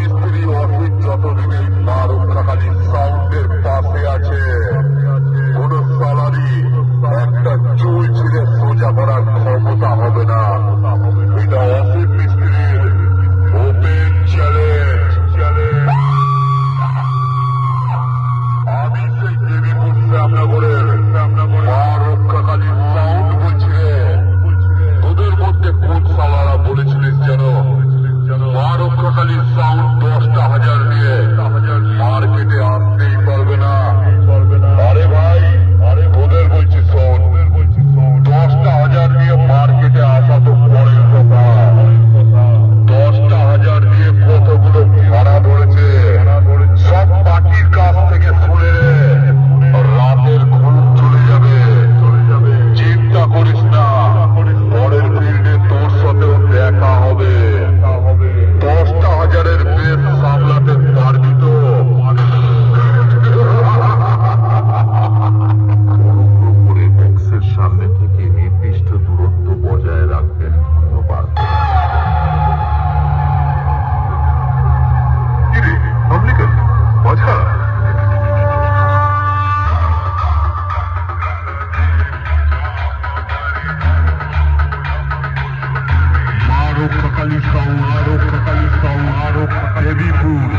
মিস্ত্রি অফিস যতদিন এই মা রক্ষাকালী সাউন্ডের পাশে আছে, কোন সালারি একটা চুল ছিঁড়ে সোজা করার ক্ষমতা হবে না। এটা অফিস মিস্ত্রির ওপেন চ্যালেঞ্জ। আমি সেই দেবীপুর শ্যামনগরের মা রক্ষাকালী সাউন্ড বলছি রে। তোদের মধ্যে কোন সালারা বলেছিলিস যেন মা রক্ষাকালী সাউন্ড 10,000 নিয়ে মার্কেটে আসতেই পারবে না? আরে ভাই, তোদের বলছি শোন, 10,000 নিয়ে মার্কেটে আসা তো পরের কথা, 10,000 নিয়ে কতগুলো ভাড়া ধরেছে সব পার্টির কাছ থেকে শুনে রাতের ঘুম চলে যাবে। চিন্তা করিস না, পরের ফিল্ডে তোর সাথেও দেখা হবে। 10,000-এর বেশ সামলাতে পারবি তো? অনুগ্রহ করে বক্সের সামনে থেকে নির্দিষ্ট দূরত্ব বজায় রাখবেন, ধন্যবাদ। কিরে আমলিকা বাছা, মা রক্ষাকালী সাউন্ড, দেবীপুর